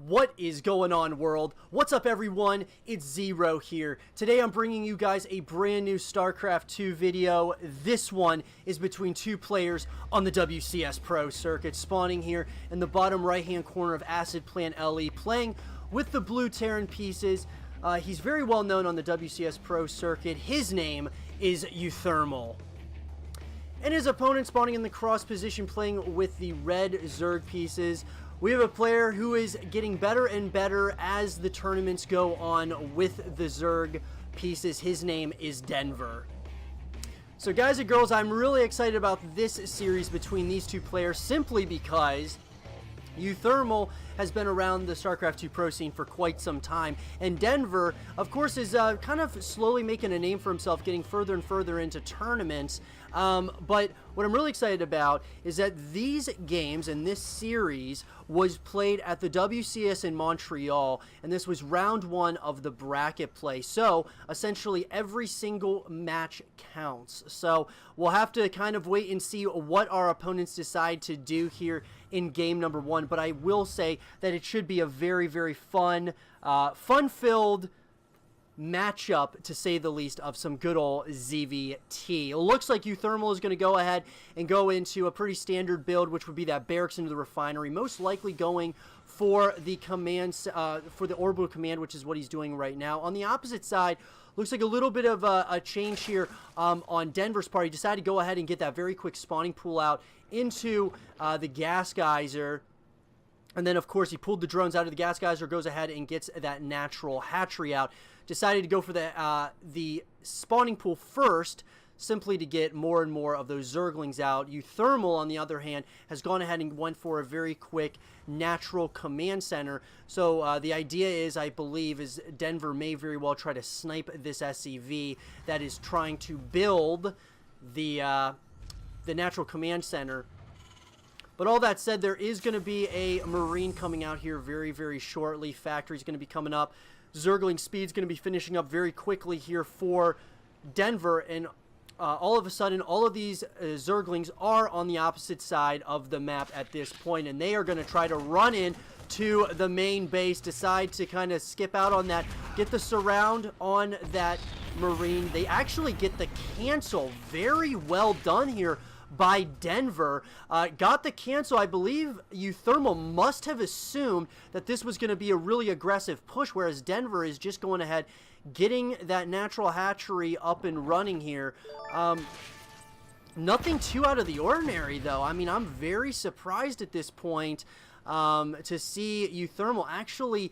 What is going on, world? What's up, everyone? It's Zero here. Today I'm bringing you guys a brand new Starcraft 2 video. This one is between two players on the WCS Pro circuit, spawning here in the bottom right hand corner of Acid Plant LE, playing with the blue Terran pieces. He's very well known on the WCS Pro circuit. His name is uThermaL. And his opponent spawning in the cross position, playing with the red Zerg pieces. We have a player who is getting better and better as the tournaments go on with the Zerg pieces. His name is Denver. So guys and girls, I'm really excited about this series between these two players simply because uThermaL has been around the Starcraft 2 Pro scene for quite some time, and Denver, of course, is kind of slowly making a name for himself, getting further and further into tournaments. But what I'm really excited about is that these games and this series was played at the WCS in Montreal, and this was round one of the bracket play. So essentially every single match counts. So we'll have to kind of wait and see what our opponents decide to do here in game number one. But I will say that it should be a very, very fun, fun-filled matchup, to say the least, of some good old ZvT. It looks like uThermaL is going to go ahead and go into a pretty standard build, which would be that barracks into the refinery, most likely going for the commands, for the orbital command, which is what he's doing right now. On the opposite side, looks like a little bit of a change here on Denver's part. He decided to go ahead and get that very quick spawning pool out into the gas geyser. And then, of course, he pulled the drones out of the gas geyser, goes ahead and gets that natural hatchery out. Decided to go for the spawning pool first, simply to get more and more of those Zerglings out. uThermaL, on the other hand, has gone ahead and went for a very quick natural command center. So the idea is, I believe, is Denver may very well try to snipe this SCV that is trying to build the natural command center. But all that said, there is going to be a Marine coming out here very, very shortly. Factory's going to be coming up. Zergling speed's going to be finishing up very quickly here for Denver. And all of a sudden, all of these Zerglings are on the opposite side of the map at this point. And they are going to try to run in to the main base, decide to kind of skip out on that, get the surround on that Marine. They actually get the cancel. Very well done here by Denver. Got the cancel. I believe uThermaL must have assumed that this was going to be a really aggressive push, whereas Denver is just going ahead, getting that natural hatchery up and running here. Nothing too out of the ordinary, though. I mean, I'm very surprised at this point to see uThermaL actually,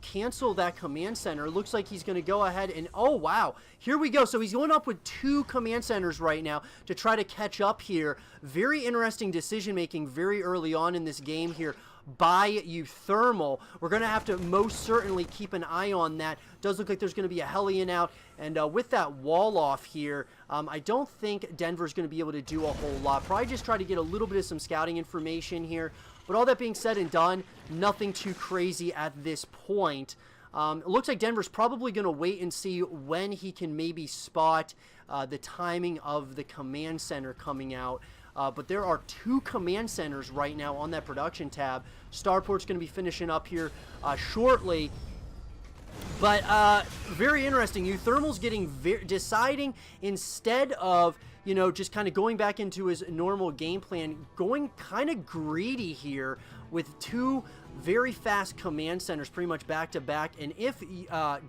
cancel that command center. It looks like he's going to go ahead and, oh, wow, here we go. So he's going up with two command centers right now to try to catch up here. Very interesting decision-making very early on in this game here by uThermaL. We're going to have to most certainly keep an eye on that. Does look like there's going to be a Hellion out, and with that wall off here, I don't think Denver's going to be able to do a whole lot. Probably just try to get a little bit of some scouting information here. But all that being said and done, nothing too crazy at this point. It looks like Denver's probably going to wait and see when he can maybe spot the timing of the command center coming out. But there are two command centers right now on that production tab. Starport's going to be finishing up here shortly. But very interesting. uThermal's deciding, instead of, just kind of going back into his normal game plan, going kind of greedy here with two very fast command centers pretty much back to back. And if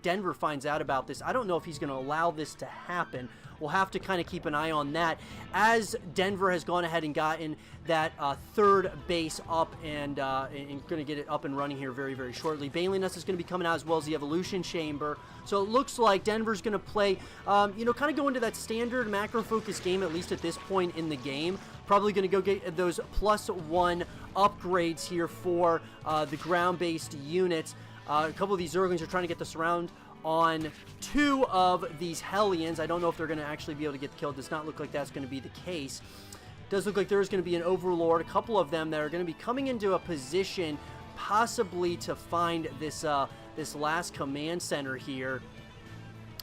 Denver finds out about this, I don't know if he's going to allow this to happen. We'll have to kind of keep an eye on that, as Denver has gone ahead and gotten that third base up and going to get it up and running here very, very shortly. Baneling Nest is going to be coming out, as well as the Evolution Chamber. So it looks like Denver's going to play, kind of go into that standard macro-focused game, at least at this point in the game. Probably going to go get those +1 upgrades here for the ground-based units. A couple of these Zerglings are trying to get the surround on two of these Hellions. I don't know if they're going to actually be able to get the kill. It does not look like that's going to be the case. It does look like there is going to be an Overlord, a couple of them that are going to be coming into a position possibly to find this this last command center here.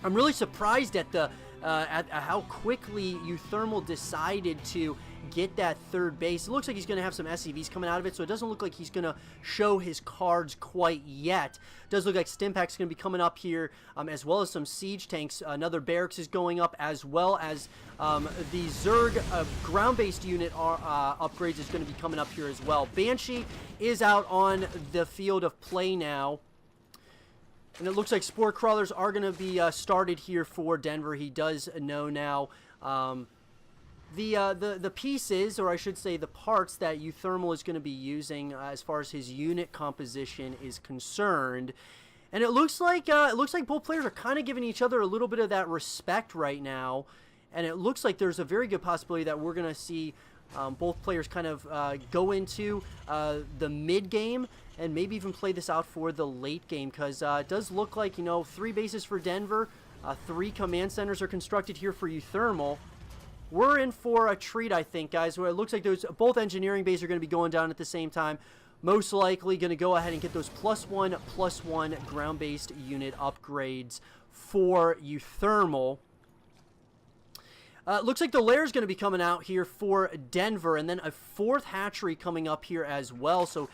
I'm really surprised at the at how quickly uThermaL decided to get that third base. It looks like he's going to have some SCVs coming out of it, so it doesn't look like he's going to show his cards quite yet. It does look like Stimpak's going to be coming up here, as well as some siege tanks. Another barracks is going up, as well as the Zerg ground-based unit upgrades is going to be coming up here as well. Banshee is out on the field of play now. And it looks like Spore Crawlers are going to be started here for Denver. He does know now the pieces, or I should say the parts, that uThermaL is going to be using as far as his unit composition is concerned. And it looks like both players are kind of giving each other a little bit of that respect right now. And it looks like there's a very good possibility that we're going to see both players kind of go into the mid game and maybe even play this out for the late game, because it does look like, 3 bases for Denver, 3 command centers are constructed here for uThermaL. We're in for a treat, I think, guys, where it looks like both engineering bases are going to be going down at the same time. Most likely going to go ahead and get those +1/+1 ground-based unit upgrades for uThermaL. Looks like the lair is going to be coming out here for Denver, and then a 4th hatchery coming up here as well. So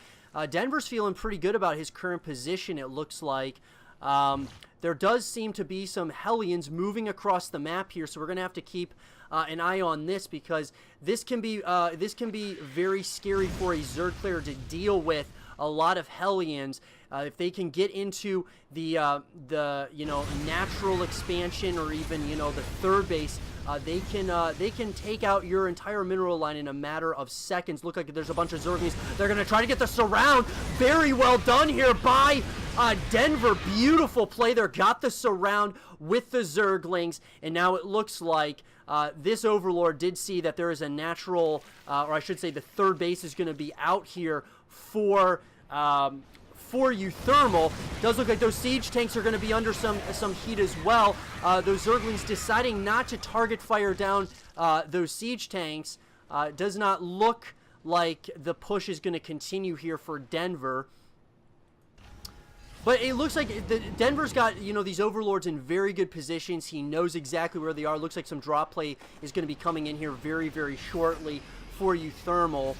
Denver's feeling pretty good about his current position, it looks like. There does seem to be some Hellions moving across the map here, so we're going to have to keep an eye on this, because this can be very scary for a Zerg player to deal with. A lot of Hellions, if they can get into the natural expansion, or even the third base, they can take out your entire mineral line in a matter of seconds. Look like there's a bunch of Zerglings. They're gonna try to get the surround. Very well done here by Denver. Beautiful play there. Got the surround with the Zerglings, and now it looks like this Overlord did see that there is a natural, or I should say, the third base is going to be out here for uThermaL. Does look like those siege tanks are going to be under some heat as well. Those Zerglings deciding not to target fire down those siege tanks. Does not look like the push is going to continue here for Denver. But it looks like Denver's got, these Overlords in very good positions. He knows exactly where they are. Looks like some drop play is going to be coming in here very, very shortly for uThermaL.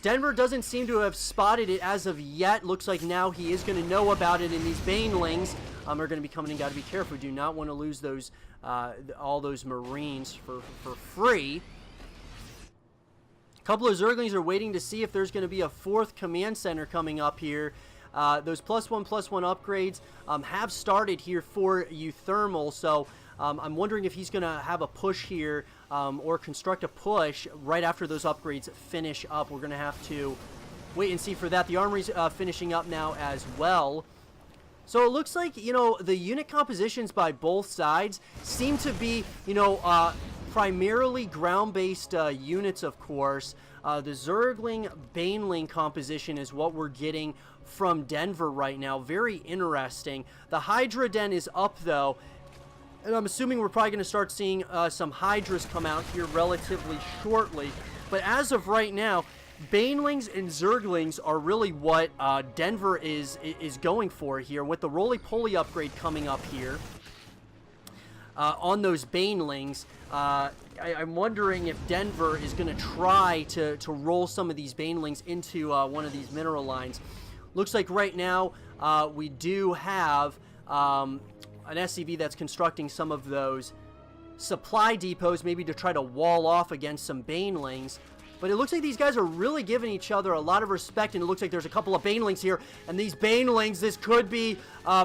Denver doesn't seem to have spotted it as of yet. Looks like now he is going to know about it, and these Banelings are going to be coming in. Got to be careful. We do not want to lose those all those Marines for free. A couple of Zerglings are waiting to see if there's going to be a 4th command center coming up here. Those +1/+1 upgrades have started here for uThermaL, so I'm wondering if he's going to have a push here, or construct a push right after those upgrades finish up. We're going to have to wait and see for that. The armory's finishing up now as well. So it looks like, the unit compositions by both sides seem to be, primarily ground-based units, of course. The Zergling Baneling composition is what we're getting from Denver right now. Very interesting. The Hydra Den is up, though, and I'm assuming we're probably going to start seeing some Hydras come out here relatively shortly. But as of right now, Banelings and Zerglings are really what Denver is going for here, with the Roly-Poly upgrade coming up here on those Banelings. I'm wondering if Denver is going to try to roll some of these Banelings into one of these mineral lines. Looks like right now we do have an SCV that's constructing some of those supply depots, maybe to try to wall off against some Banelings. But it looks like these guys are really giving each other a lot of respect, and it looks like there's a couple of Banelings here, and these Banelings, this could be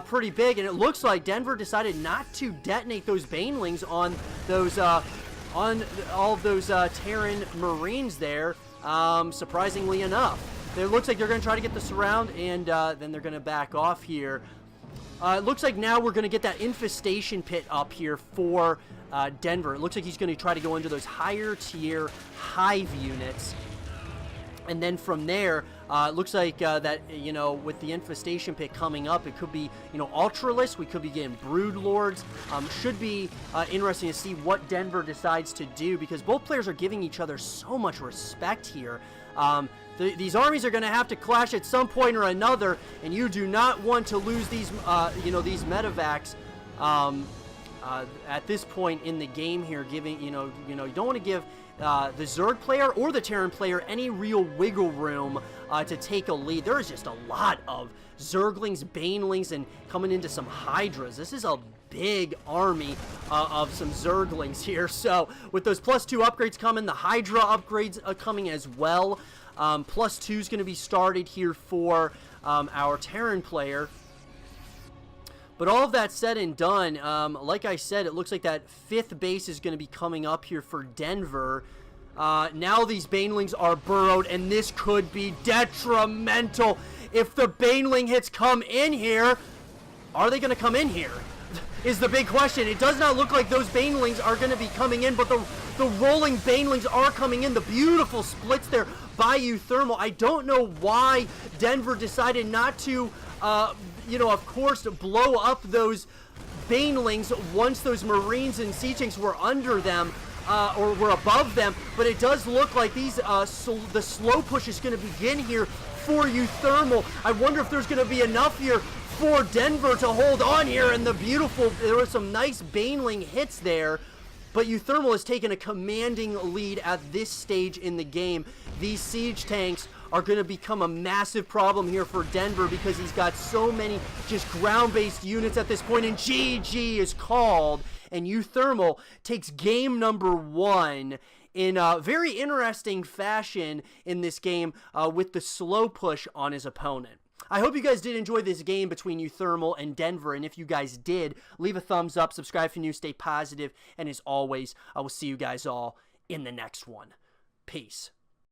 pretty big, and it looks like Denver decided not to detonate those Banelings on those on all of those Terran Marines there, surprisingly enough. It looks like they're going to try to get the surround, and then they're going to back off here. It looks like now we're going to get that infestation pit up here for Denver. It looks like he's going to try to go into those higher tier hive units. And then from there, it looks like that, with the infestation pit coming up, it could be, Ultralists. We could be getting Brood Lords. Should be interesting to see what Denver decides to do, because both players are giving each other so much respect here. These armies are going to have to clash at some point or another, and you do not want to lose these, these medevacs at this point in the game here. Giving, you don't want to give the Zerg player or the Terran player any real wiggle room to take a lead. There is just a lot of Zerglings, Banelings, and coming into some Hydras. This is a big army of some Zerglings here. So with those +2 upgrades coming, the Hydra upgrades coming as well. +2 is going to be started here for our Terran player. But all of that said and done, like I said, it looks like that 5th base is going to be coming up here for Denver. Now these Banelings are burrowed, and this could be detrimental. If the Baneling hits come in here, are they going to come in here? Is the big question. It does not look like those Banelings are going to be coming in, but the rolling Banelings are coming in. The beautiful splits there by uThermaL. I don't know why Denver decided not to, you know, of course, blow up those Banelings once those Marines and Siege Tanks were under them, or were above them, but it does look like these, the slow push is going to begin here for uThermaL. I wonder if there's going to be enough here for Denver to hold on here, and the beautiful, there were some nice Baneling hits there, but uThermaL has taken a commanding lead at this stage in the game. These Siege Tanks are going to become a massive problem here for Denver because he's got so many just ground-based units at this point, and GG is called, and uThermaL takes game number 1 in a very interesting fashion in this game with the slow push on his opponent. I hope you guys did enjoy this game between uThermaL and Denver, and if you guys did, leave a thumbs up, subscribe if you're new, stay positive, and as always, I will see you guys all in the next one. Peace.